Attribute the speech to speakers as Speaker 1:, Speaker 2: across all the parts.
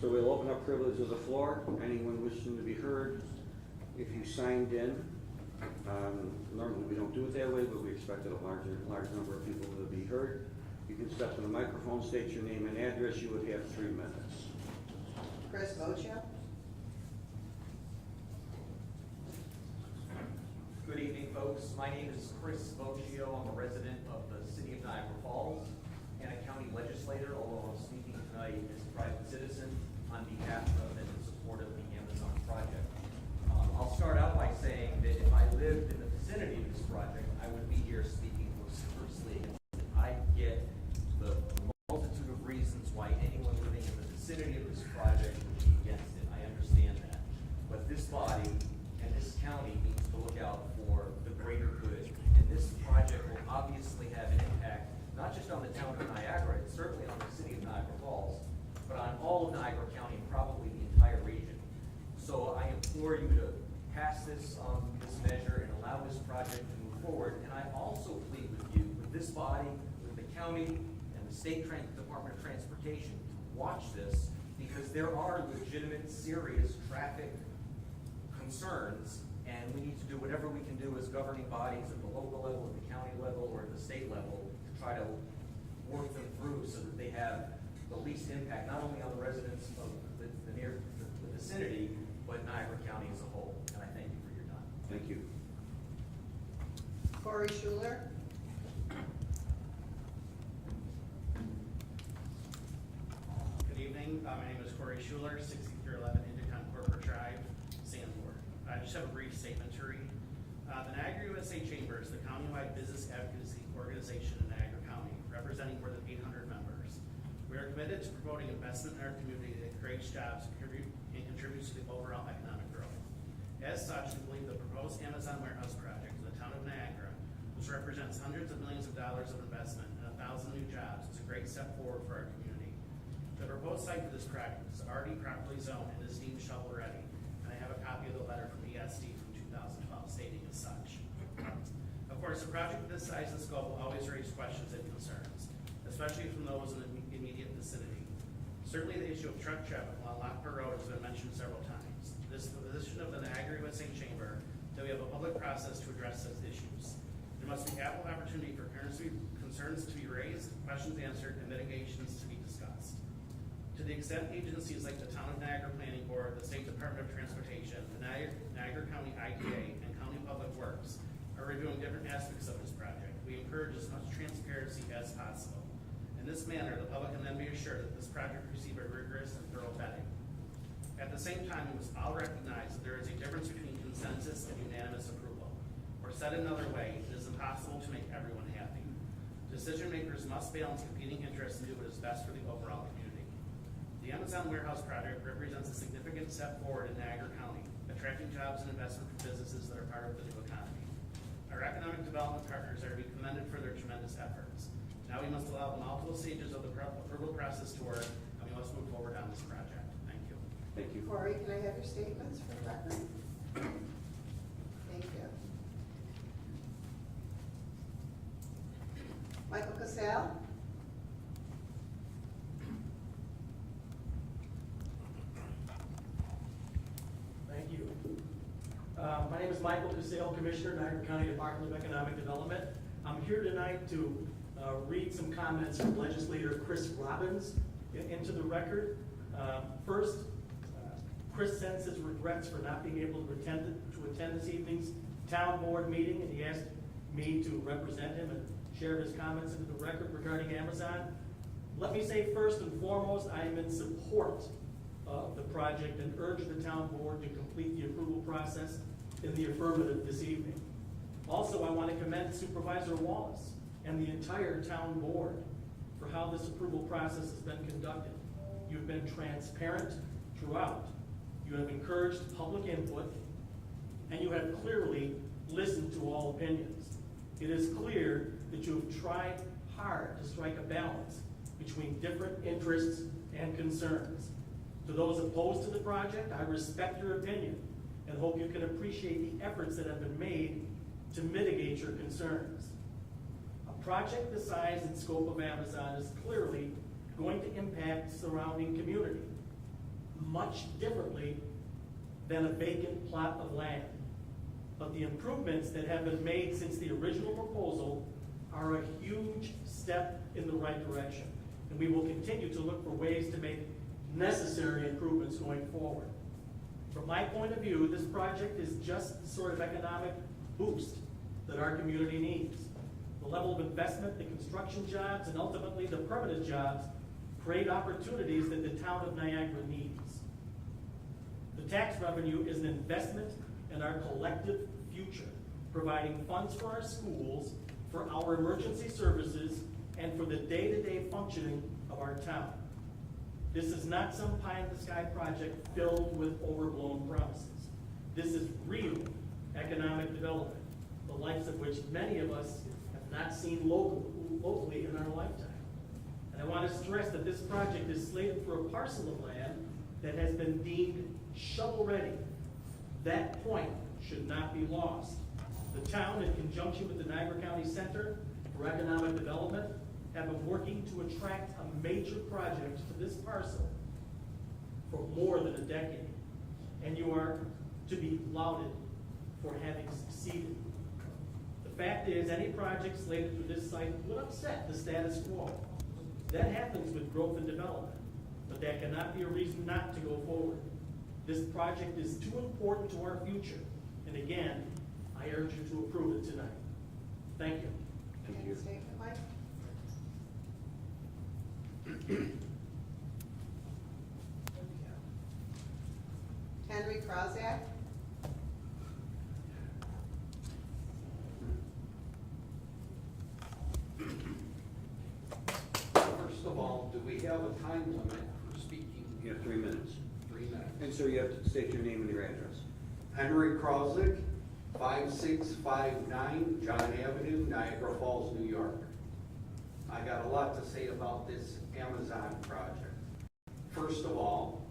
Speaker 1: So we'll open up privilege of the floor. Anyone wishing to be heard, if you signed in, normally we don't do it that way, but we expected a large number of people to be heard. You can step to the microphone, state your name and address. You would have 3 minutes.
Speaker 2: Chris Bocio.
Speaker 3: Good evening, folks. My name is Chris Bocio. I'm a resident of the city of Niagara Falls and a county legislator, although I'm speaking tonight as a private citizen on behalf of and in support of the Amazon project. I'll start out by saying that if I lived in the vicinity of this project, I would be here speaking vociferously against it. I get the multitude of reasons why anyone living in the vicinity of this project would be against it. I understand that. But this body and this county needs to look out for the greater good. And this project will obviously have an impact, not just on the town of Niagara, it's certainly on the city of Niagara Falls, but on all of Niagara County and probably the entire region. So I implore you to pass this measure and allow this project to move forward. And I also plead with you, with this body, with the county, and the State Department of Transportation to watch this, because there are legitimate, serious traffic concerns, and we need to do whatever we can do as governing bodies at the local level, at the county level, or at the state level to try to work them through so that they have the least impact, not only on the residents of the vicinity, but Niagara County as a whole. And I thank you for your time.
Speaker 1: Thank you.
Speaker 2: Corey Schuler.
Speaker 4: Good evening. My name is Corey Schuler, 6311 Indicon Corporate Drive, Sanford. I just have a brief statement to read. The Niagara USA Chamber is the countywide business advocacy organization in Niagara County, representing more than 800 members. We are committed to promoting investment in our community that creates jobs and contributes to the overall economic growth. As such, we believe the proposed Amazon warehouse project in the town of Niagara, which represents hundreds of millions of dollars of investment and 1,000 new jobs, is a great step forward for our community. The proposed site for this project is already properly zoned and is deemed shovel ready, and I have a copy of the letter from ESD from 2012 stating as such. Of course, a project this size and scope will always raise questions and concerns, especially from those in the immediate vicinity. Certainly the issue of truck traffic along Lockport Road has been mentioned several times. It is the position of the Niagara USA Chamber that we have a public process to address such issues. There must be ample opportunity for concerns to be raised, questions answered, and mitigations to be discussed. To the extent agencies like the Town of Niagara Planning Board, the State Department of Transportation, the Niagara County IDA, and County Public Works are reviewing different aspects of this project, we encourage as much transparency as possible. In this manner, the public can then be assured that this project received a rigorous and thorough vetting. At the same time, we must all recognize that there is a difference between consensus and unanimous approval. Or said another way, it is impossible to make everyone happy. Decision makers must balance competing interests and do what is best for the overall community. The Amazon warehouse project represents a significant step forward in Niagara County, attracting jobs and investment for businesses that are part of the new economy. Our economic development partners are to be commended for their tremendous efforts. Now we must allow the multiple stages of the approval process to work, and we must move forward on this project. Thank you.
Speaker 1: Thank you.
Speaker 2: Corey, can I have your statements for the record? Thank you. Michael Cassell.
Speaker 5: Thank you. My name is Michael Cassell, Commissioner, Niagara County Department of Economic Development. I'm here tonight to read some comments from Legislator Chris Robbins into the record. First, Chris sends his regrets for not being able to attend this evening's town board meeting, and he asked me to represent him and share his comments into the record regarding Amazon. Let me say first and foremost, I am in support of the project and urge the town board to complete the approval process in the affirmative this evening. Also, I want to commend Supervisor Wallace and the entire town board for how this approval process has been conducted. You've been transparent throughout. You have encouraged public input, and you have clearly listened to all opinions. It is clear that you have tried hard to strike a balance between different interests and concerns. To those opposed to the project, I respect your opinion and hope you can appreciate the efforts that have been made to mitigate your concerns. A project the size and scope of Amazon is clearly going to impact the surrounding community. much differently than a vacant plot of land. But the improvements that have been made since the original proposal are a huge step in the right direction. And we will continue to look for ways to make necessary improvements going forward. From my point of view, this project is just the sort of economic boost that our community needs. The level of investment, the construction jobs, and ultimately the permanent jobs create opportunities that the town of Niagara needs. The tax revenue is an investment in our collective future, providing funds for our schools, for our emergency services, and for the day-to-day functioning of our town. This is not some pie-in-the-sky project filled with overblown promises. This is real economic development, the likes of which many of us have not seen locally in our lifetime. And I want to stress that this project is slated for a parcel of land that has been deemed shovel-ready. That point should not be lost. The town, in conjunction with the Niagara County Center for Economic Development, have been working to attract a major project to this parcel for more than a decade. And you are to be lauded for having succeeded. The fact is, any project slated for this site would upset the status quo. That happens with growth and development, but that cannot be a reason not to go forward. This project is too important to our future, and again, I urge you to approve it tonight. Thank you.
Speaker 1: Thank
Speaker 2: Any
Speaker 1: you.
Speaker 2: statement, Mike? Henry Krozak?
Speaker 6: First of all, do we have a time limit for speaking?
Speaker 1: You have 3 minutes.
Speaker 6: 3 minutes.
Speaker 1: And sir, you have to state your name and your address.
Speaker 6: Henry Krosick, 5659 John Avenue, Niagara Falls, New York. I got a lot to say about this Amazon project. First of all,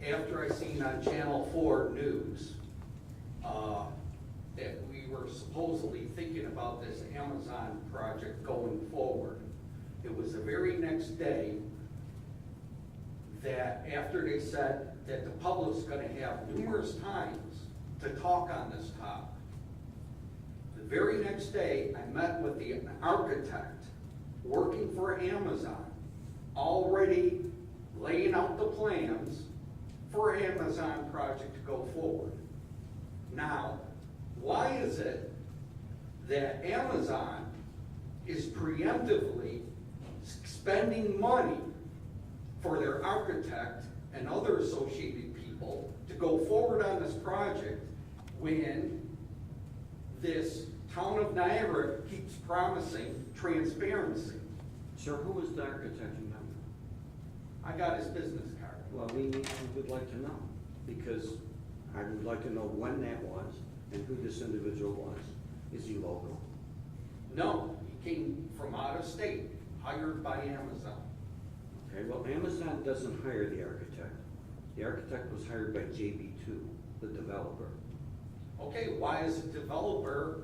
Speaker 6: after I seen on Channel 4 News that we were supposedly thinking about this Amazon project going forward, it was the very next day that after they said that the public's gonna have numerous times to talk on this topic, the very next day I met with the architect working for Amazon, already laying out the plans for Amazon project to go forward. Now, why is it that Amazon is preemptively spending money for their architect and other associated people to go forward on this project when this town of Niagara keeps promising transparency?
Speaker 1: Sir, who was the architect you met?
Speaker 6: I got his business card.
Speaker 1: Well, we would like to know, because I would like to know when that was and who this individual was. Is he local?
Speaker 6: No, he came from out of state, hired by Amazon.
Speaker 1: Okay, well, Amazon doesn't hire the architect. The architect was hired by JB2, the developer.
Speaker 6: Okay, why is a developer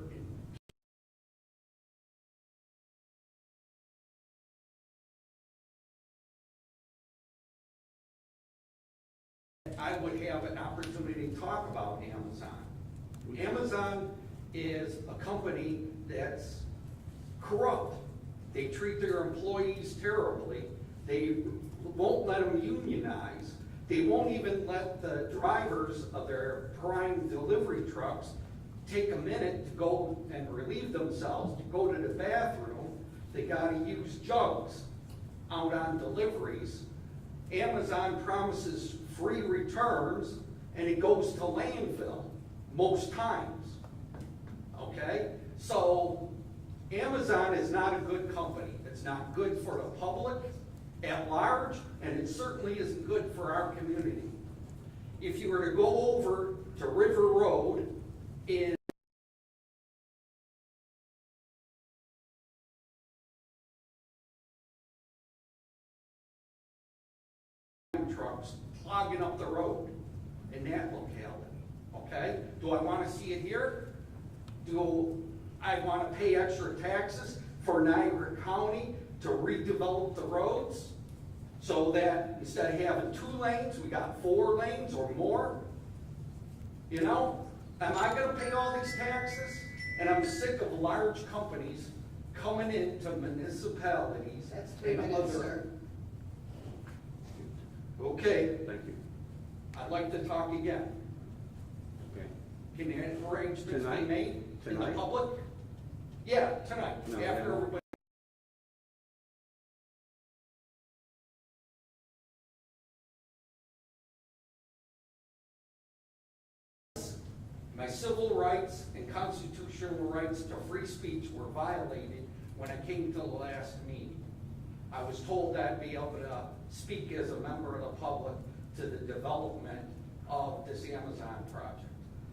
Speaker 6: I would have an opportunity to talk about Amazon. Amazon is a company that's corrupt. They treat their employees terribly. They won't let them unionize. They won't even let the drivers of their prime delivery trucks take a minute to go and relieve themselves, to go to the bathroom. They gotta use jugs out on deliveries. Amazon promises free returns, and it goes to landfill most times, okay? So Amazon is not a good company. It's not good for the public at large, and it certainly isn't good for our community. If you were to go over to River Road in trucks clogging up the road in that locality, okay? Do I want to see it here? Do I want to pay extra taxes for Niagara County to redevelop the roads? So that instead of having 2 lanes, we got 4 lanes or more. You know, am I gonna pay all these taxes? And I'm sick of large companies coming into municipalities.
Speaker 2: That's 3
Speaker 6: and
Speaker 2: minutes,
Speaker 6: other-
Speaker 2: sir.
Speaker 6: Okay,
Speaker 1: Thank you.
Speaker 6: I'd like to talk again.
Speaker 1: Okay.
Speaker 6: Can the arrangements be
Speaker 1: Tonight?
Speaker 6: made in the
Speaker 1: Tonight?
Speaker 6: public? Yeah, tonight,
Speaker 1: No,
Speaker 6: after
Speaker 1: yeah.
Speaker 6: everybody. My civil rights and constitutional rights to free speech were violated when I came to the last meeting. I was told I'd be able to speak as a member of the public to the development of this Amazon project.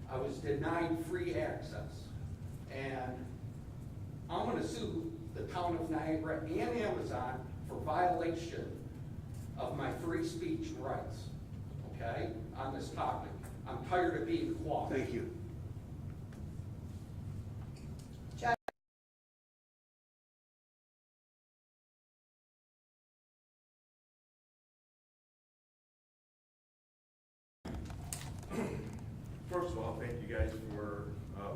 Speaker 6: I was denied free access. And I'm gonna sue the town of Niagara and Amazon for violation of my free speech rights, okay, on this topic. I'm tired of being quashed.
Speaker 1: Thank you.
Speaker 2: Jack,
Speaker 7: First of all, thank you guys for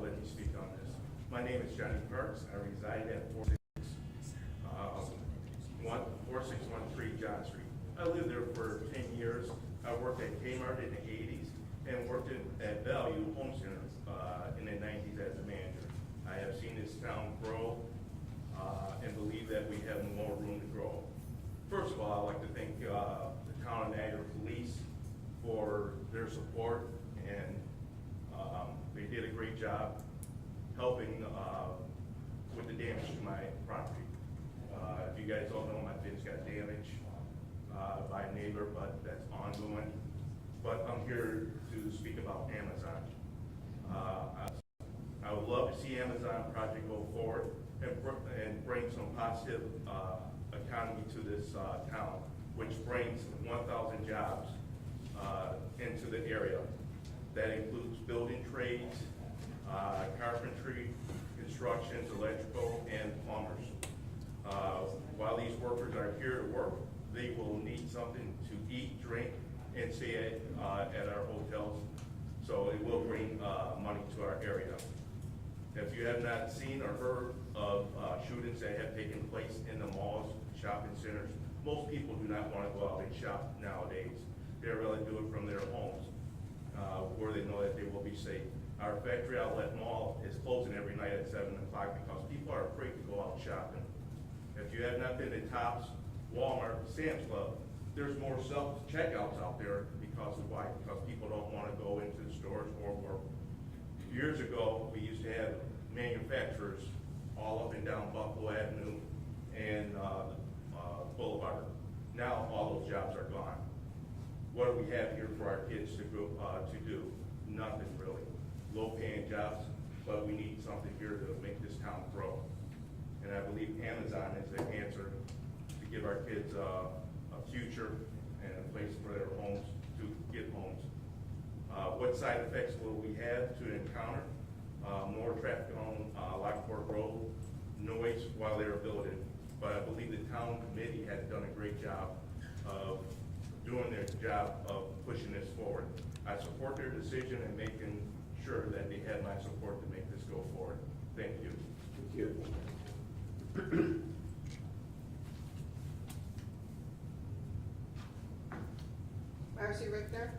Speaker 7: letting me speak on this. My name is Johnny Parks. I reside at 4613 John Street. I lived there for 10 years. I worked at Kmart in the 80s and worked at Value Home Center in the 90s as a manager. I have seen this town grow and believe that we have more room to grow. First of all, I'd like to thank the town of Niagara Police for their support, and they did a great job helping with the damage to my property. If you guys all know, my fence got damaged by a neighbor, but that's ongoing. But I'm here to speak about Amazon. I would love to see Amazon project go forward and bring some positive economy to this town, which brings 1,000 jobs into the area. That includes building trades, carpentry, constructions, electrical, and plumbers. While these workers are here to work, they will need something to eat, drink, and stay at our hotels. So it will bring money to our area. If you have not seen or heard of shootings that have taken place in the malls, shopping centers, most people do not want to go out and shop nowadays. They rather do it from their homes, where they know that they will be safe. Our factory outlet mall is closing every night at 7 o'clock because people are afraid to go out shopping. If you have not been to Tops, Walmart, Sam's Club, there's more self-checkouts out there because of why? Because people don't want to go into the stores or work. Years ago, we used to have manufacturers all up and down Buffalo Avenue and Boulevard. Now all those jobs are gone. What do we have here for our kids to do? Nothing really. Low-paying jobs, but we need something here to make this town grow. And I believe Amazon is the answer to give our kids a future and a place for their homes to get homes. What side effects will we have to encounter? More traffic on Lockport Road, noise while they're building. But I believe the town committee has done a great job of doing their job of pushing this forward. I support their decision and making sure that they have my support to make this go forward. Thank you.
Speaker 1: Thank you.
Speaker 2: Marcy Richter.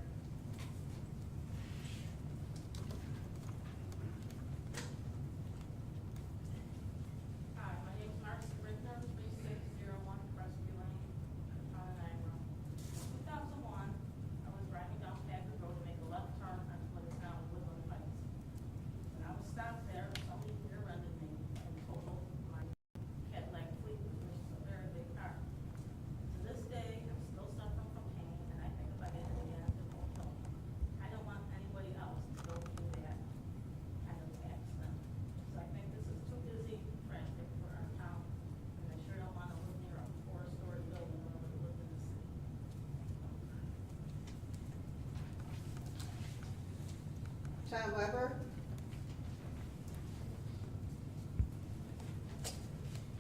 Speaker 8: Hi, my name is Marcy Richter, 3601 Crestview Lane, town of Niagara. In 2001, I was driving down Packard Road to make a left turn onto what is now Woodland Heights. When I was stopped there, somebody rear-ended me and totaled my Cadillac Fleet, which is a very big car. To this day, I'm still suffering from pain, and I think if I get it again, it won't kill me. I don't want anybody else to go through that kind of accident. So I think this is too busy tragic for our town, and I sure don't want to live near a four-story building when I live in the city.
Speaker 2: Tom Weber.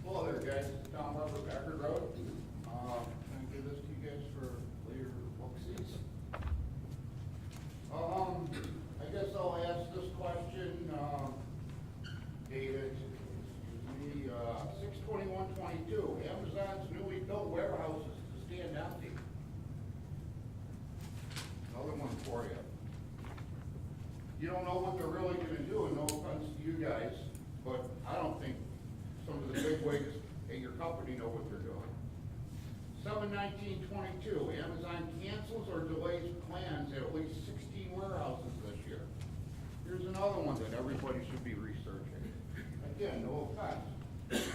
Speaker 9: Hello there, guys. Tom Weber, Packard Road. Can I give this to you guys? you don't know what they're really gonna do, and no offense to you guys, but I don't think some of the big wigs at your company know what they're doing. 7/19/22, Amazon cancels or delays plans at least 16 warehouses this year. Here's another one that everybody should be researching. Again, no offense.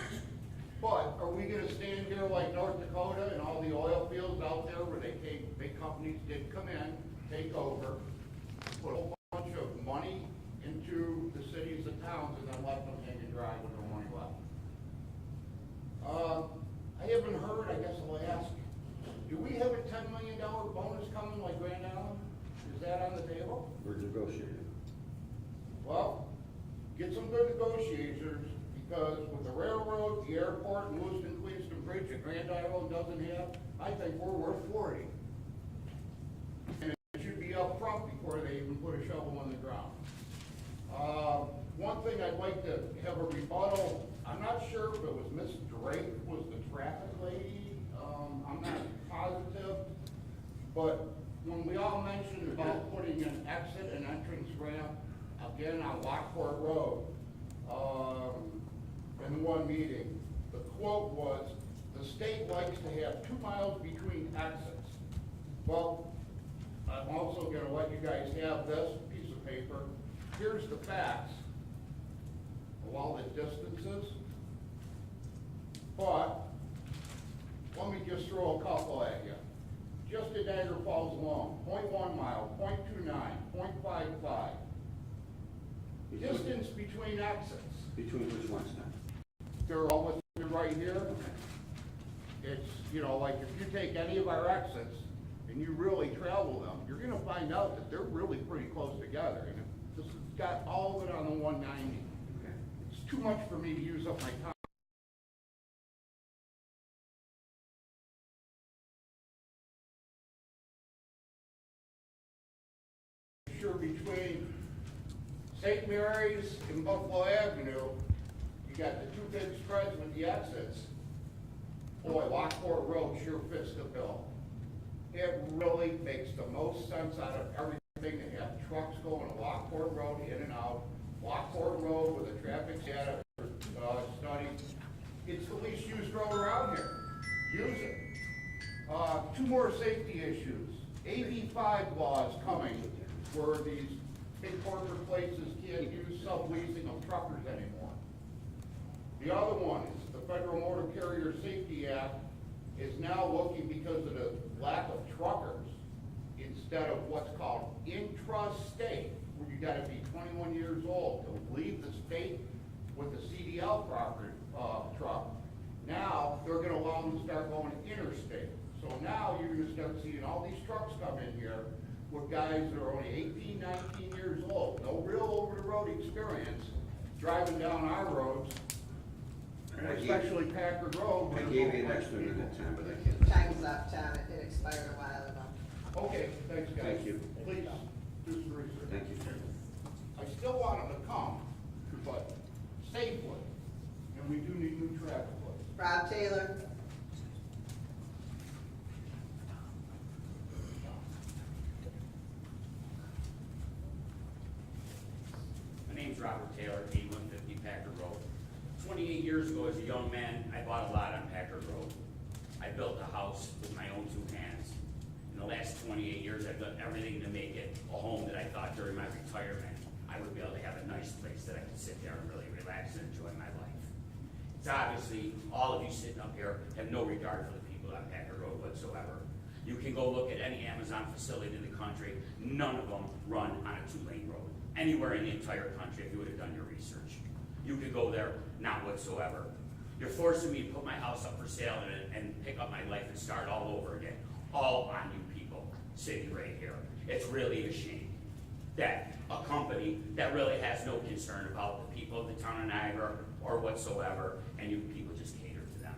Speaker 9: But are we gonna stand here like North Dakota and all the oil fields out there where they came, big companies did come in, take over, put a whole bunch of money into the cities and towns and then let them hang and dry with no money left? I haven't heard, I guess I'll ask, do we have a $10 million bonus coming like Grand Island? Is that on the table?
Speaker 1: We're negotiating.
Speaker 9: Well, get some good negotiators, because with the railroad, the airport, and Lewiston-Cleaston Bridge that Grand Island doesn't have, I think we're worth 40. And it should be up front before they even put a shovel in the ground. One thing I'd like to have a rebuttal, I'm not sure if it was Miss Drake was the traffic lady, I'm not positive, but when we all mentioned about putting an exit and entrance ramp, again on Lockport Road, in one meeting, the quote was, the state likes to have 2 miles between exits. Well, I'm also gonna let you guys have this piece of paper. Here's the facts of all the distances. But, let me just throw a couple at you. Just at Niagara Falls alone, 0.1 mile, 0.29, 0.55. Distance between exits.
Speaker 1: Between which ones now?
Speaker 9: They're all listed right here. It's, you know, like if you take any of our exits and you really travel them, you're gonna find out that they're really pretty close together. And this has got all of it on the 190.
Speaker 1: Okay.
Speaker 9: It's too much for me to use up my time. Sure, between St. Mary's and Buffalo Avenue, you got the two big spreads with the exits. Boy, Lockport Road sure fits the bill. It really makes the most sense out of everything to have trucks going to Lockport Road in and out. Lockport Road with a traffic data study. It's the least used road around here. Use it. Two more safety issues. AB5 laws coming where these big corporate places can't use subleasing of truckers anymore. The other one is the Federal Motor Carrier Safety Act is now looking, because of the lack of truckers, instead of what's called intrastate, where you gotta be 21 years old to leave the state with a CDL property, truck. Now, they're gonna allow them to start going interstate. So now you're gonna start seeing all these trucks come in here with guys that are only 18, 19 years old, no real over-the-road experience, driving down our roads, especially Packard Road.
Speaker 1: I gave you an extra minute, Tom, but I can't.
Speaker 2: Time's up, Tom, it expired a while ago.
Speaker 9: Okay, thanks, guys.
Speaker 1: Thank you.
Speaker 9: Please do some research.
Speaker 1: Thank you.
Speaker 9: I still want them to come, but safely, and we do need new traffic lights.
Speaker 2: Rob Taylor.
Speaker 10: My name's Robert Taylor, 8150 Packard Road. 28 years ago, as a young man, I bought a lot on Packard Road. I built a house with my own 2 hands. In the last 28 years, I've done everything to make it a home that I thought during my retirement I would be able to have a nice place that I could sit there and really relax and enjoy my life. It's obviously, all of you sitting up here have no regard for the people on Packard Road whatsoever. You can go look at any Amazon facility in the country, none of them run on a 2-lane road. Anywhere in the entire country, if you would have done your research. You could go there, not whatsoever. You're forcing me to put my house up for sale and pick up my life and start all over again. All on you people, sitting right here. It's really a shame that a company that really has no concern about the people of the town of Niagara or whatsoever, and you people just cater to them.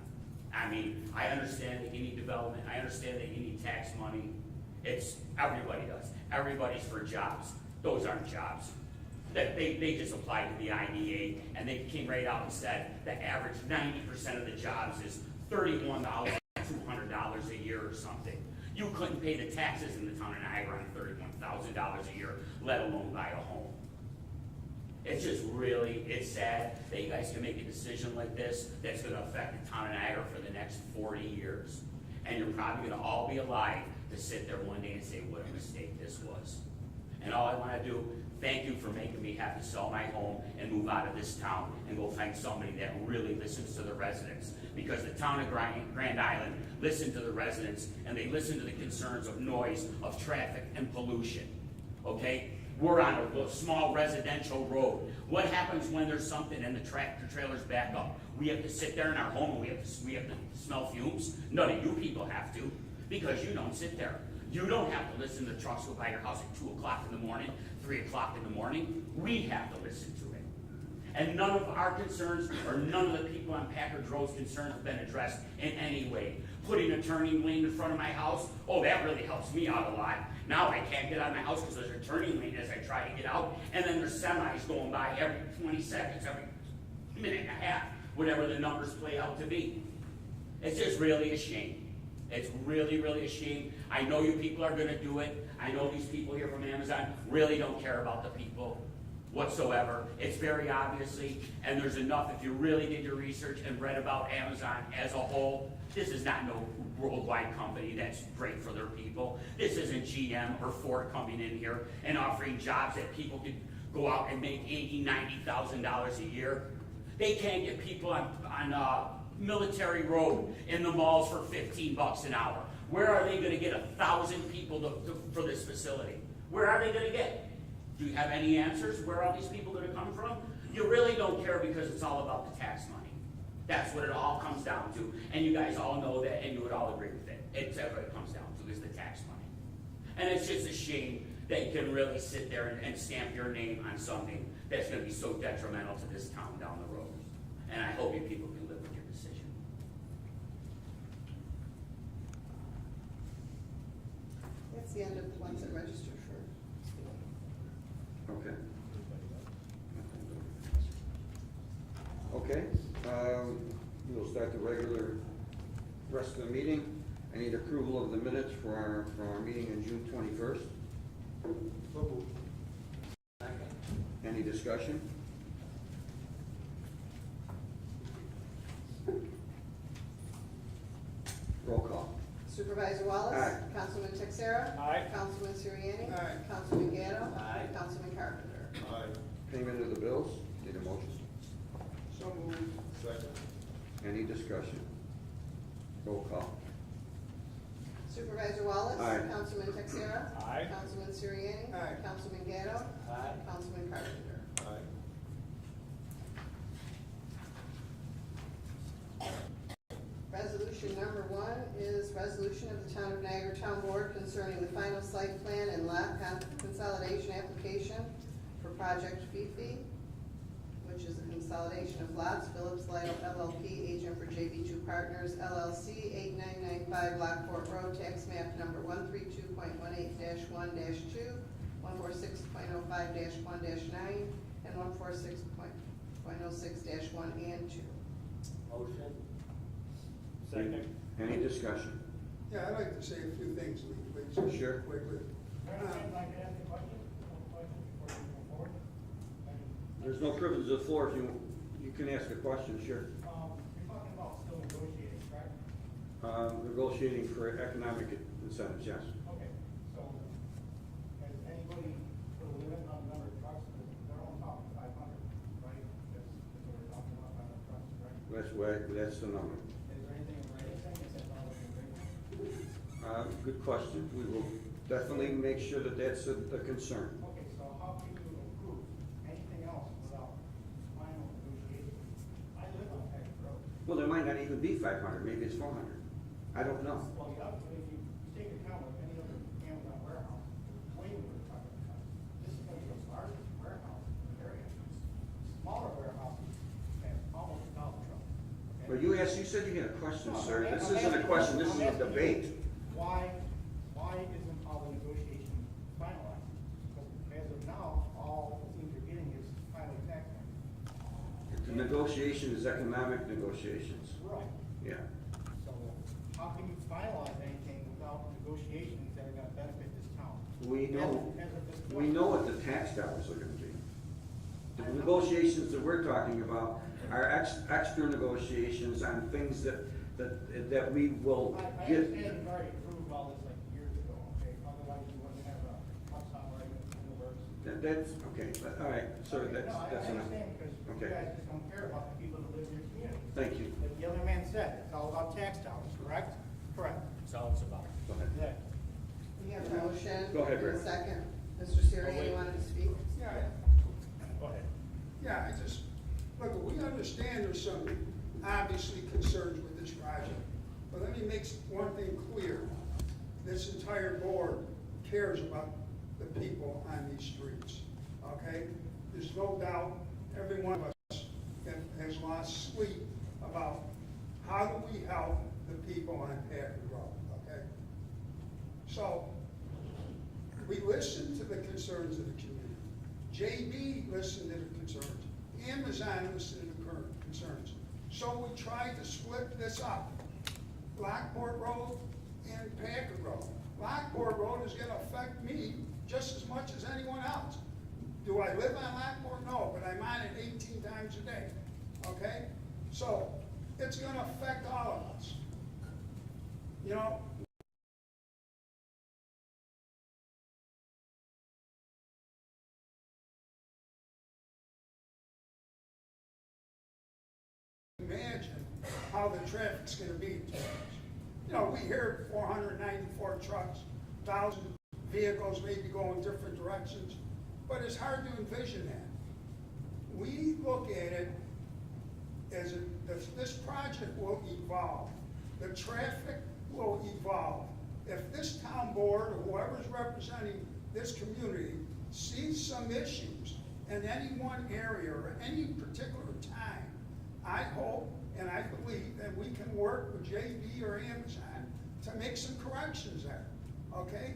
Speaker 10: I mean, I understand that you need development, I understand that you need tax money. It's, everybody does. Everybody's for jobs. Those aren't jobs. That they just applied to the IDA, and they came right out and said the average 90% of the jobs is $31,200 a year or something. You couldn't pay the taxes in the town of Niagara on $31,000 a year, let alone buy a home. It's just really, it's sad that you guys can make a decision like this that's gonna affect the town of Niagara for the next 40 years. And you're probably gonna all be alive to sit there one day and say, what a mistake this was. And all I wanna do, thank you for making me have to sell my home and move out of this town and go find somebody that really listens to the residents. Because the town of Grand Island listened to the residents, and they listened to the concerns of noise, of traffic, and pollution, okay? We're on a small residential road. What happens when there's something and the tractor trailers back up? We have to sit there in our home and we have to smell fumes? None of you people have to, because you don't sit there. You don't have to listen to trucks go by your house at 2 o'clock in the morning, 3 o'clock in the morning. We have to listen to it. And none of our concerns, or none of the people on Packard Road's concerns have been addressed in any way. Putting a turning lane in front of my house, oh, that really helps me out a lot. Now I can't get out of my house because there's a turning lane as I try to get out, and then there's semis going by every 20 seconds, every minute and a half, whatever the numbers play out to be. It's just really a shame. It's really, really a shame. I know you people are gonna do it. I know these people here from Amazon really don't care about the people whatsoever. It's very obviously, and there's enough, if you really did your research and read about Amazon as a whole, this is not no worldwide company that's great for their people. This isn't GM or Ford coming in here and offering jobs that people could go out and make $80,000, $90,000 a year. They can't get people on Military Road in the malls for $15 an hour. Where are they gonna get 1,000 people for this facility? Where are they gonna get? Do you have any answers? Where are these people gonna come from? You really don't care because it's all about the tax money. That's what it all comes down to. And you guys all know that, and you would all agree with it. It's what it comes down to, is the tax money. And it's just a shame that you can really sit there and stamp your name on something that's gonna be so detrimental to this town down the road. And I hope you people can live with your decision.
Speaker 2: That's the end of the ones that registered for.
Speaker 1: Okay. Okay, we'll start the regular rest of the meeting. I need approval of the minutes for our meeting on June 21st. Any discussion? Roll call.
Speaker 2: Supervisor Wallace.
Speaker 1: Aye.
Speaker 2: Councilman Texera.
Speaker 5: Aye.
Speaker 2: Councilman Siriani.
Speaker 6: Aye.
Speaker 2: Councilman Gatto.
Speaker 5: Aye.
Speaker 2: Councilman Carpenter.
Speaker 1: Payment of the bills, need a motion.
Speaker 9: So moved. Second.
Speaker 1: Any discussion? Roll call.
Speaker 2: Supervisor Wallace.
Speaker 1: Aye.
Speaker 2: Councilman Texera.
Speaker 5: Aye.
Speaker 2: Councilman Siriani.
Speaker 6: Aye.
Speaker 2: Councilman Gatto.
Speaker 5: Aye.
Speaker 2: Councilman Carpenter.
Speaker 9: Aye.
Speaker 2: Resolution number 1 is resolution of the Town of Niagara Town Board concerning the final site plan and lot consolidation application for Project Fifi, which is a consolidation of lots. Phillips Lytle LLP, agent for JB2 Partners LLC, 8995 Lockport Road, tax map number 132.18-1-2, 146.05-1-9, and 146.06-1 and 2.
Speaker 5: Motion.
Speaker 1: Any discussion?
Speaker 11: Yeah, I'd like to say a few things, please.
Speaker 1: Sure.
Speaker 11: Quickly.
Speaker 1: There's no privilege of the floor if you can ask a question, sure.
Speaker 12: You're talking about still negotiating, correct?
Speaker 1: Negotiating for economic incentives, yes.
Speaker 12: Okay, so has anybody put a limit on the number of trucks? Because they're only talking 500, right? That's what we're talking about, 500 trucks, right?
Speaker 1: That's the number.
Speaker 12: Is there anything in writing saying it's at all in agreement?
Speaker 1: Good question. We will definitely make sure that that's a concern.
Speaker 12: Okay, so how can you approve anything else without final negotiation? I live on Packard Road.
Speaker 1: Well, there might not even be 500, maybe it's 400. I don't know.
Speaker 12: Well, yeah, but if you take account of any other Amazon warehouse, it's way more than 500 trucks. This is gonna be the largest warehouse in the area. Smaller warehouses have almost 1,000 trucks. Okay?
Speaker 1: But you said you had a question,
Speaker 12: No,
Speaker 1: sir.
Speaker 12: I'm
Speaker 1: This
Speaker 12: asking-
Speaker 1: isn't a question, this
Speaker 12: I'm
Speaker 1: is a
Speaker 12: asking you,
Speaker 1: debate.
Speaker 12: Why isn't all the negotiation finalized? Because as of now, all it seems you're getting is final tax money.
Speaker 1: The negotiation is economic negotiations.
Speaker 12: Right.
Speaker 1: Yeah.
Speaker 12: So how can you finalize anything without negotiating
Speaker 1: we know,
Speaker 12: As of this point.
Speaker 1: we know what the tax dollars are gonna be. The negotiations that we're talking about are extra negotiations on things that we will
Speaker 12: I
Speaker 1: get.
Speaker 12: understand you've already approved all this like years ago, okay? Otherwise you wouldn't have a bus stop right in the works.
Speaker 1: That's, okay, but, all right, so
Speaker 12: Okay,
Speaker 1: that's
Speaker 12: no, I
Speaker 1: enough.
Speaker 12: understand because you
Speaker 1: Okay.
Speaker 12: guys just don't care about the people that live in your community.
Speaker 1: Thank you.
Speaker 12: Like the other man said, it's all about tax dollars, correct? Correct.
Speaker 10: That's all it's about.
Speaker 1: Go ahead.
Speaker 12: Exactly.
Speaker 2: We have a motion.
Speaker 1: Go ahead,
Speaker 2: and a
Speaker 1: Rick.
Speaker 2: second. Mr. Siri, you wanted to speak?
Speaker 11: Yeah,
Speaker 12: Go ahead.
Speaker 11: yeah, I just, look, we understand there's some obviously concerns with this project. But let me make one thing clear. This entire board cares about the people on these streets, okay? There's no doubt, every one of us has lost sleep about how do we help the people on Packard Road, okay? So, we listened to the concerns of the community. JB listened to the concerns. Amazon listened to the current concerns. So we tried to split this up. Lockport Road and Packard Road. Lockport Road is gonna affect me just as much as anyone else. Do I live on Lockport? No, but I'm on it 18 times a day, okay? So, it's gonna affect all of us. You know, imagine how the traffic's gonna be in 2 years. You know, we hear 494 trucks, 1,000 vehicles maybe going different directions, but it's hard to envision that. We look at it as this project will evolve. The traffic will evolve. If this town board or whoever's representing this community sees some issues in any one area or any particular time, I hope and I believe that we can work with JB or Amazon to make some corrections there, okay?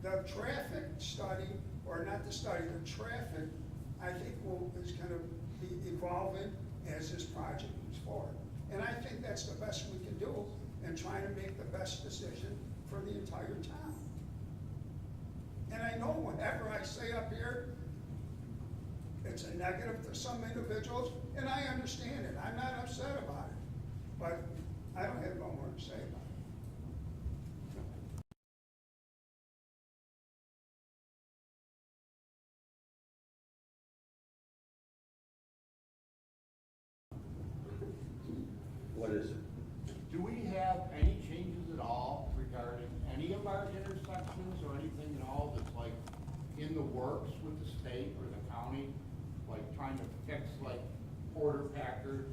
Speaker 11: The traffic study, or not the study, the traffic, I think is gonna be evolving as this project moves forward. And I think that's the best we can do in trying to make the best decision for the entire town. And I know whenever I say up here, it's a negative to some individuals, and I understand it. I'm not upset about it. But I don't have no more to say about it.
Speaker 1: What is it?
Speaker 9: Do we have any changes at all regarding any of our intersections or anything at all that's like in the works with the state or the county? Like trying to fix like Porter Packard,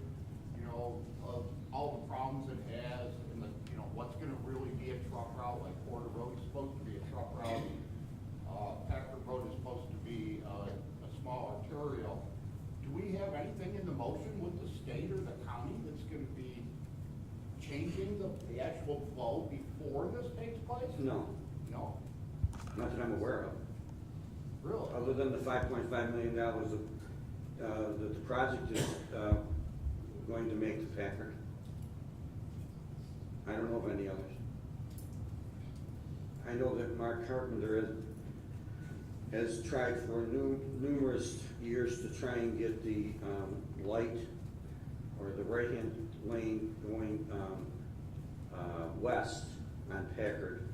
Speaker 9: you know, of all the problems it has and the, you know, what's gonna really be a truck route, like Porter Road is supposed to be a truck route. Packard Road is supposed to be a small arterial. Do we have anything in the motion with the state or the county that's gonna be changing the actual flow before this takes place?
Speaker 1: No,
Speaker 9: No?
Speaker 1: not that I'm aware of.
Speaker 9: Really?
Speaker 1: Other than the $5.5 million that the project is going to make to Packard. I don't know of any others. I know that Mark Carpenter has tried for numerous years to try and get the light or the right-hand lane going west on Packard.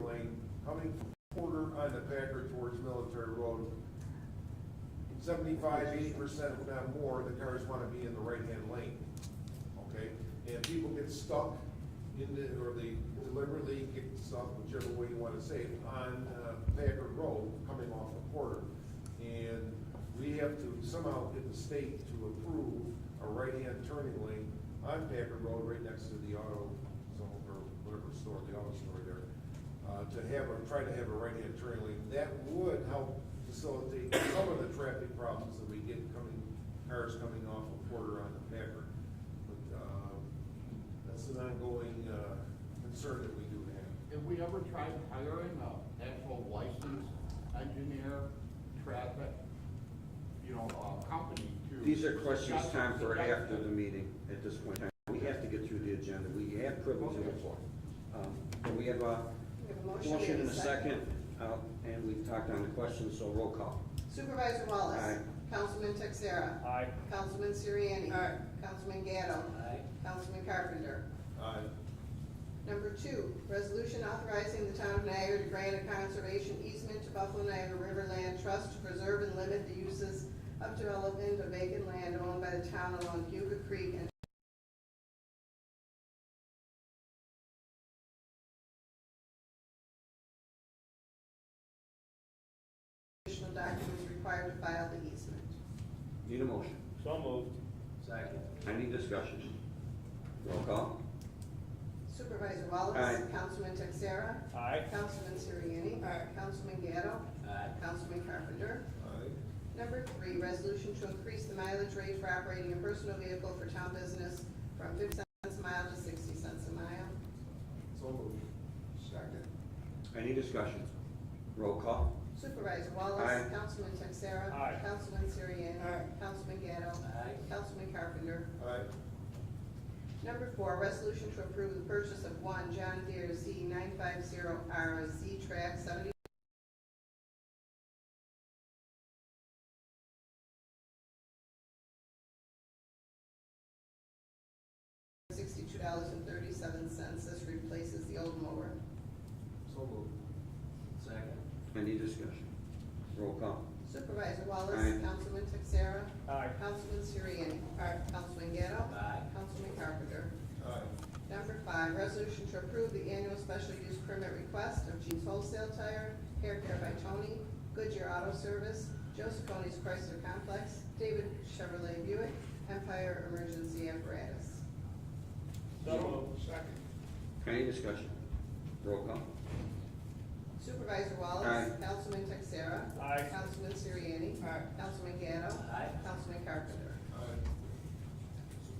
Speaker 13: Lane coming from Porter on the Packard towards Military Road. 75–80%, if not more, the cars want to be in the right-hand lane, okay? And people get stuck in the, or they deliberately get stuck, whichever way you want to say it, on Packard Road coming off of Porter. And we have to somehow get the state to approve a right-hand turning lane on Packard Road right next to the auto zone, or whatever store, the auto store there. Try to have a right-hand turning lane. That would help facilitate some of the traffic problems that we get cars coming off of Porter on the Packard. But, that's an ongoing, concern that we do
Speaker 9: have we ever tried hiring a actual licensed engineer, traffic, company to?
Speaker 1: These are questions time for after the meeting at this point in time. We have to get through the agenda. We have privilege of the floor. But we have a
Speaker 2: We have a motion.
Speaker 1: motion
Speaker 2: we
Speaker 1: and
Speaker 2: have
Speaker 1: a second, and we've talked on the question, so roll call.
Speaker 2: Supervisor Wallace.
Speaker 1: Aye.
Speaker 2: Councilman Texera.
Speaker 5: Aye.
Speaker 2: Councilman Siriani.
Speaker 11: Aye.
Speaker 2: Councilman Gatto.
Speaker 10: Aye.
Speaker 2: Councilman Carpenter.
Speaker 13: Aye.
Speaker 2: Number 2, resolution authorizing the town of Niagara to grant a conservation easement to Buffalo Niagara Riverland Trust to preserve and limit the uses of development of vacant land owned by the town along Hugo Creek and additional documents required to file the easement.
Speaker 1: Need a motion?
Speaker 5: So moved.
Speaker 10: Second.
Speaker 1: Any discussion? Roll call.
Speaker 2: Supervisor Wallace.
Speaker 1: Aye.
Speaker 2: Councilman Texera.
Speaker 5: Aye.
Speaker 2: Councilman Siriani.
Speaker 11: Aye.
Speaker 2: Councilman Gatto.
Speaker 10: Aye.
Speaker 2: Councilman Carpenter.
Speaker 13: Aye.
Speaker 2: Number 3, resolution to increase the mileage rate for operating a personal vehicle for town business from 50 cents a mile to 60 cents a mile.
Speaker 13: So moved.
Speaker 11: Second.
Speaker 1: Any discussion? Roll call.
Speaker 2: Supervisor Wallace.
Speaker 1: Aye.
Speaker 2: Councilman Texera.
Speaker 5: Aye.
Speaker 2: Councilman Siriani.
Speaker 11: Aye.
Speaker 2: Councilman Gatto.
Speaker 10: Aye.
Speaker 2: Councilman Carpenter.
Speaker 13: Aye.
Speaker 2: Number 4, resolution to approve the purchase of one John Deere Z950R Z-Track 70. $62.37. This replaces the old mower.
Speaker 13: So moved.
Speaker 10: Second.
Speaker 1: Any discussion? Roll call.
Speaker 2: Supervisor Wallace.
Speaker 1: Aye.
Speaker 2: Councilman Texera.
Speaker 5: Aye.
Speaker 2: Councilman Siriani.
Speaker 11: Aye.
Speaker 2: Councilman Gatto.
Speaker 10: Aye.
Speaker 2: Councilman Carpenter.
Speaker 13: Aye.
Speaker 2: Number 5, resolution to approve the annual special use permit request of Jeans Wholesale Tire, Hair Care by Tony, Goodyear Auto Service, Joseph Coney's Chrysler Complex, David Chevrolet Buick, Empire Emergency Apparatus.
Speaker 5: So moved.
Speaker 11: Second.
Speaker 1: Any discussion? Roll call.
Speaker 2: Supervisor Wallace.
Speaker 1: Aye.
Speaker 2: Councilman Texera.
Speaker 5: Aye.
Speaker 2: Councilman Siriani.
Speaker 11: Aye.
Speaker 2: Councilman Gatto.
Speaker 10: Aye.
Speaker 2: Councilman Carpenter.
Speaker 13: Aye.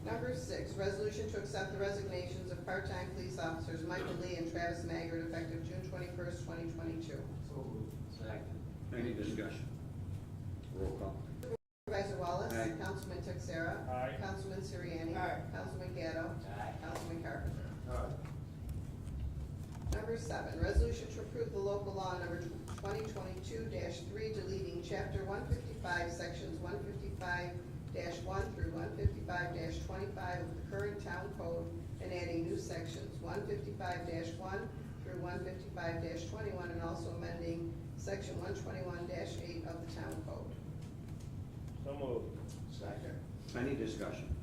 Speaker 2: Number 6, resolution to accept the resignations of part-time police officers Michael Lee and Travis Maggard effective June 21st, 2022.
Speaker 13: So moved.
Speaker 10: Second.
Speaker 1: Any discussion? Roll call.
Speaker 2: Supervisor Wallace.
Speaker 1: Aye.
Speaker 2: Councilman Texera.
Speaker 5: Aye.
Speaker 2: Councilman Siriani.
Speaker 11: Aye.
Speaker 2: Councilman Gatto.
Speaker 10: Aye.
Speaker 2: Councilman Carpenter.
Speaker 13: Aye.
Speaker 2: Number 7, resolution to approve the local law number 2022-3 deleting chapter 155, sections 155-1 through 155-25 of the current town code and adding new sections 155-1 through 155-21 and also amending section 121-8 of the town code.
Speaker 5: So moved.
Speaker 11: Second.
Speaker 1: Any discussion?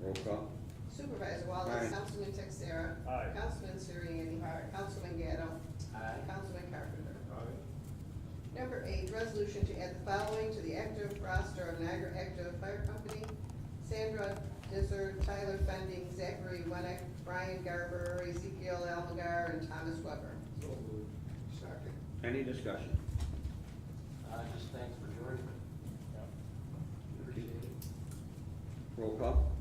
Speaker 1: Roll call.
Speaker 2: Supervisor Wallace.
Speaker 1: Aye.
Speaker 2: Councilman Texera.
Speaker 5: Aye.
Speaker 2: Councilman Siriani.
Speaker 11: Aye.
Speaker 2: Councilman Gatto.
Speaker 10: Aye.
Speaker 2: Councilman Carpenter.
Speaker 13: Aye.
Speaker 2: Number 8, resolution to add the following to the active roster of Niagara Active Fire Company: Sandra Dizzard, Tyler Fending, Zachary Winnick, Brian Garber, Ezekiel Almagar, and Thomas Weber.
Speaker 13: So moved.
Speaker 11: Second.
Speaker 1: Any discussion?
Speaker 10: Just thanks for joining. Appreciate it.
Speaker 1: Roll call.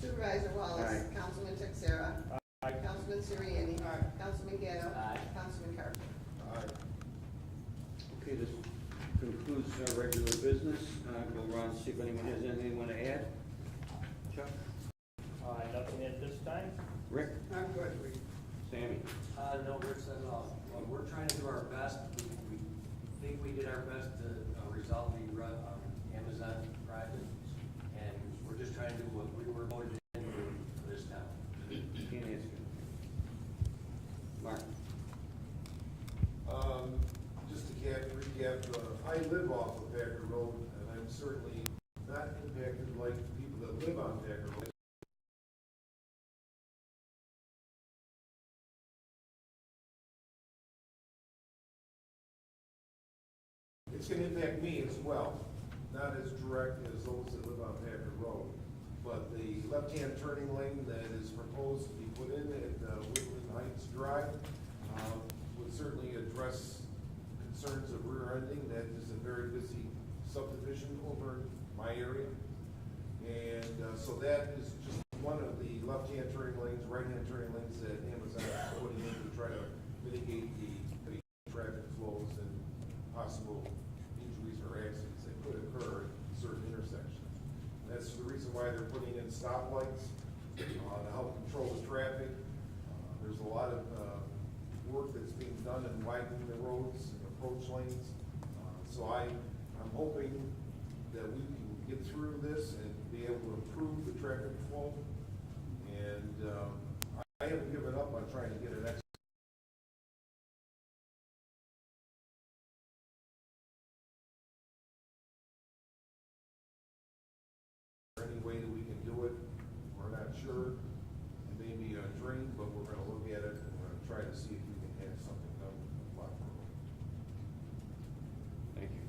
Speaker 2: Supervisor Wallace.
Speaker 1: Aye.
Speaker 2: Councilman Texera.
Speaker 5: Aye.
Speaker 2: Councilman Siriani.
Speaker 11: Aye.
Speaker 2: Councilman Gatto.
Speaker 10: Aye.
Speaker 2: Councilman Carpenter.
Speaker 13: Aye.
Speaker 1: Okay, this concludes our regular business. Go around and see if anyone has anything they want to add. Chuck?
Speaker 5: Nothing at this time?
Speaker 1: Rick?
Speaker 11: I'm good, Reed.
Speaker 1: Sammy?
Speaker 14: No, Rick said it all. Well, we're trying to do our best. We think we did our best to resolve the Amazon project, and we're just trying to do what we were voted in for this town.
Speaker 1: Can't answer. Mark?
Speaker 13: Just to recap, I live off of Packer Road, and I'm certainly not impacted like people that live on Packer Road. It's gonna impact me as well, not as direct as those that live on Packer Road. But the left-hand turning lane that is proposed to be put in at Woodland Heights Drive would certainly address concerns of rear-ending. That is a very busy subdivision over in my area. And so that is just one of the left-hand turning lanes, right-hand turning lanes that Amazon is putting in to try to mitigate done in widening the roads and approach lanes. So I'm hoping that we can get through this and be able to improve the traffic flow. And I haven't given up on trying to get an extra. Any way that we can do it, we're not sure. It may be a dream, but we're gonna look at it and we're gonna try to see if we can have something done with the block road.
Speaker 1: Thank you.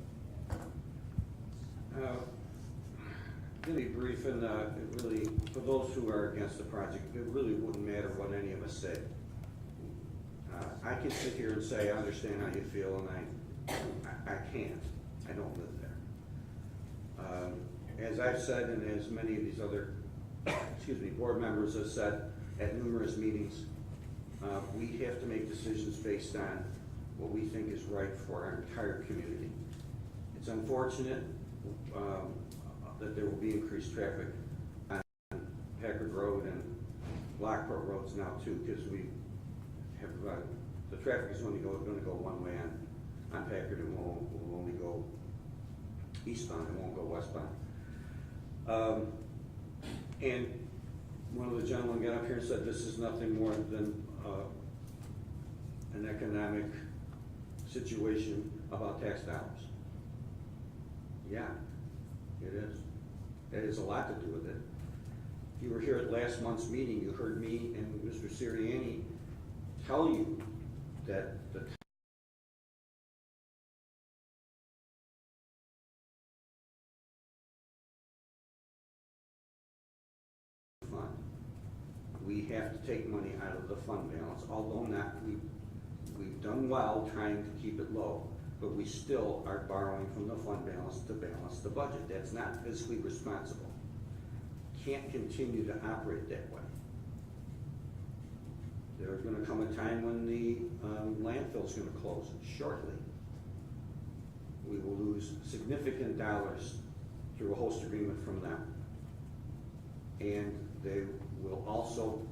Speaker 1: Going to be brief, and it really, for those who are against the project, it really wouldn't matter what any of us say. I can sit here and say, I understand how you feel, and I can't. I don't live there. As I've said, and as many of these other, board members have said at numerous meetings, we have to make decisions based on what we think is right for our entire community. It's unfortunate that there will be increased traffic on Packard Road and Lockport roads now too, because we have, the traffic is only going to go one way on Packard, and will only go eastbound, it won't go westbound. And one of the gentlemen got up here and said this is nothing more than an economic situation about tax dollars. Yeah, it is. It has a lot to do with it. If you were here at last month's meeting, you heard me and Mr. Sirianni tell you that the fund, we have to take money out of the fund balance, although we've done well trying to keep it low, but we still are borrowing from the fund balance to balance the budget. That's not fiscally responsible. Can't continue to operate that way. There's going to come a time when the landfill is going to close shortly. We will lose significant dollars through a host agreement from them. And they will also,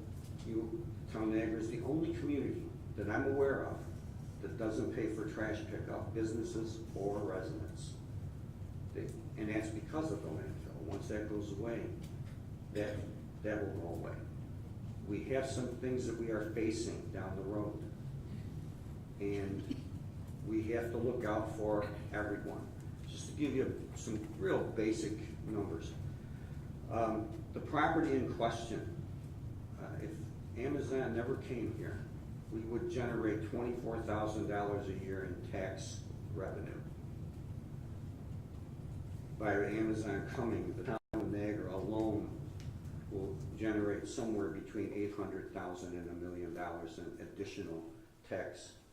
Speaker 1: Town of Niagara is the only community that I'm aware of that doesn't pay for trash pickup, businesses or residents. And that's because of the landfill. Once that goes away, that will go away. We have some things that we are facing down the road, and we have to look out for everyone. Just to give you some real basic numbers. The property in question, if Amazon never came here, we would generate $24,000 a year in tax revenue. By Amazon coming, the town of Niagara alone will generate somewhere between $800,000 and $1 million in additional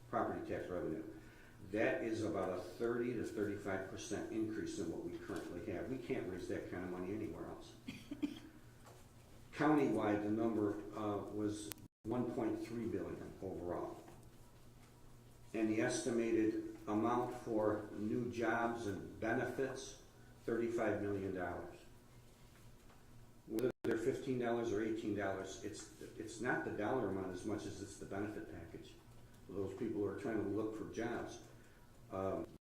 Speaker 1: property tax revenue. That is about a 30 to 35% increase in what we currently have. We can't raise that kind of money anywhere else. Countywide, the number was $1.3 billion overall. And the estimated amount for new jobs and benefits, $35 million. Whether they're $15 or $18, it's not the dollar amount as much as it's the benefit package. For those people who are trying to look for jobs,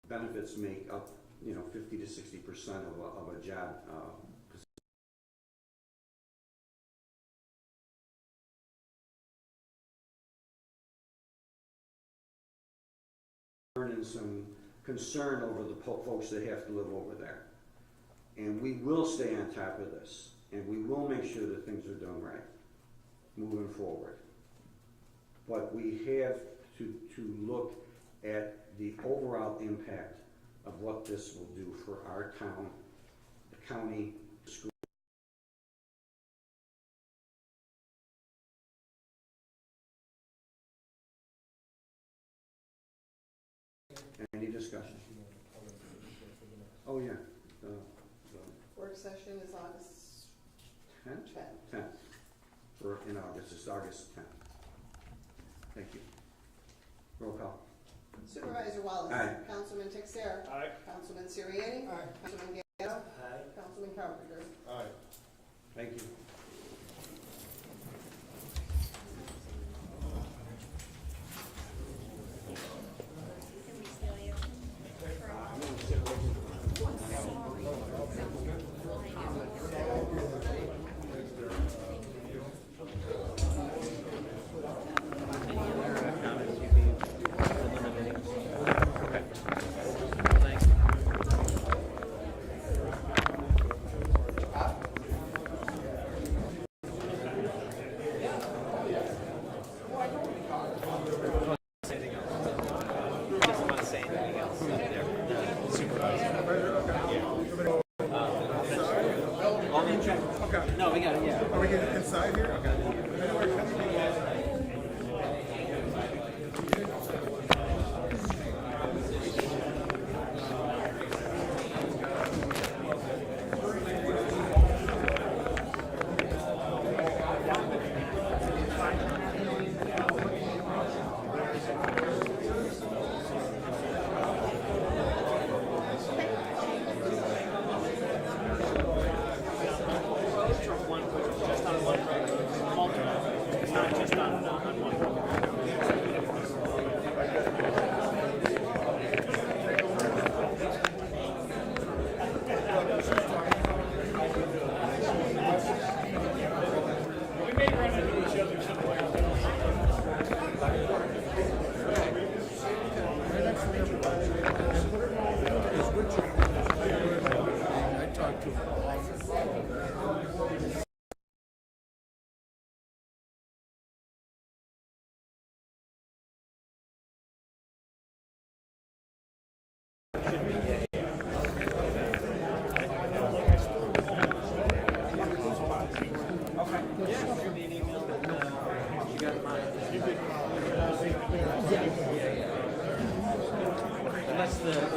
Speaker 1: benefits make up 50 to 60% of a job. And some concern over the folks that have to live over there. And we will stay on top of this, and we will make sure that things are done right moving forward. But we have to look at the overall impact of what this will do for our town, the county, the school. Any discussion? Oh, yeah.
Speaker 2: Work session is August 10th.
Speaker 1: 10th. In August, it's August 10th. Thank you. Roll call.
Speaker 2: Supervisor Wallace.
Speaker 1: Aye.
Speaker 2: Councilman Texera.
Speaker 12: Aye.
Speaker 2: Councilman Sirianni.
Speaker 11: Aye.
Speaker 2: Councilman Gatto.
Speaker 14: Aye.
Speaker 2: Councilman Carpenter.
Speaker 13: Aye.
Speaker 1: Thank you.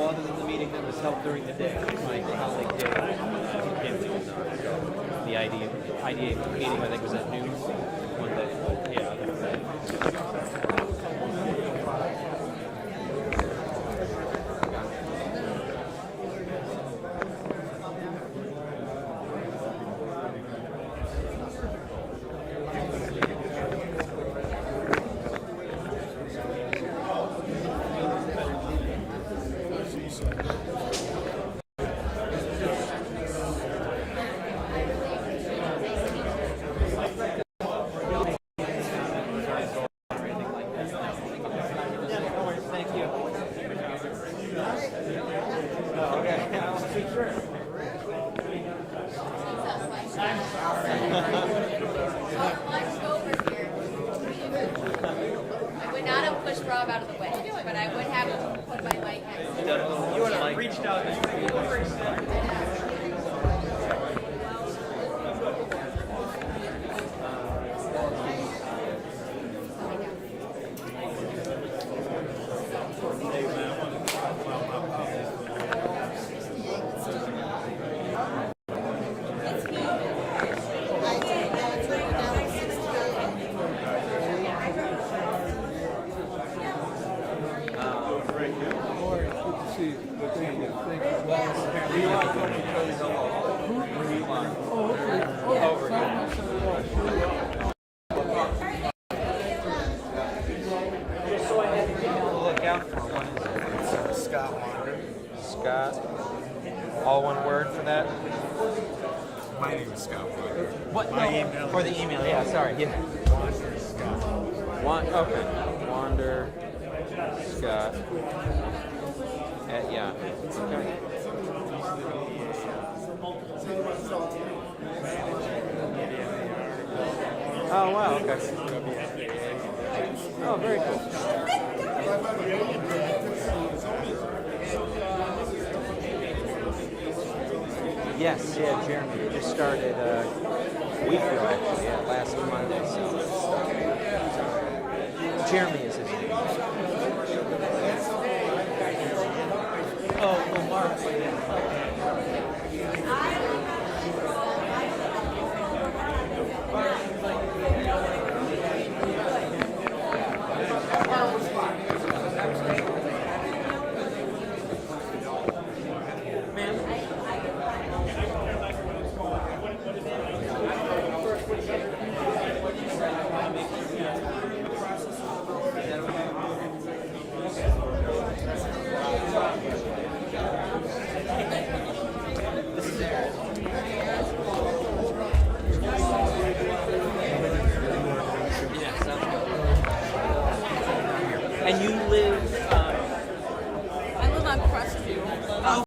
Speaker 15: Well, other than the meeting that was held during the day, my colleague did, came to, so the IDA meeting, I think, was at noon one day, but yeah.
Speaker 16: I would not have pushed Rob out of the way, but I would have put my mic next to him.
Speaker 3: You would have reached out and you were very
Speaker 15: Scott, all one word for that?
Speaker 17: My name is Scott.
Speaker 15: What? No, for the email, yeah, sorry, yeah.
Speaker 17: Wander Scott.
Speaker 15: Okay, Wander Scott at Yahoo. Okay. Oh, wow, okay. Oh, very cool. Yes, yeah, Jeremy. It just started a week ago, actually, yeah, last Monday. So. Jeremy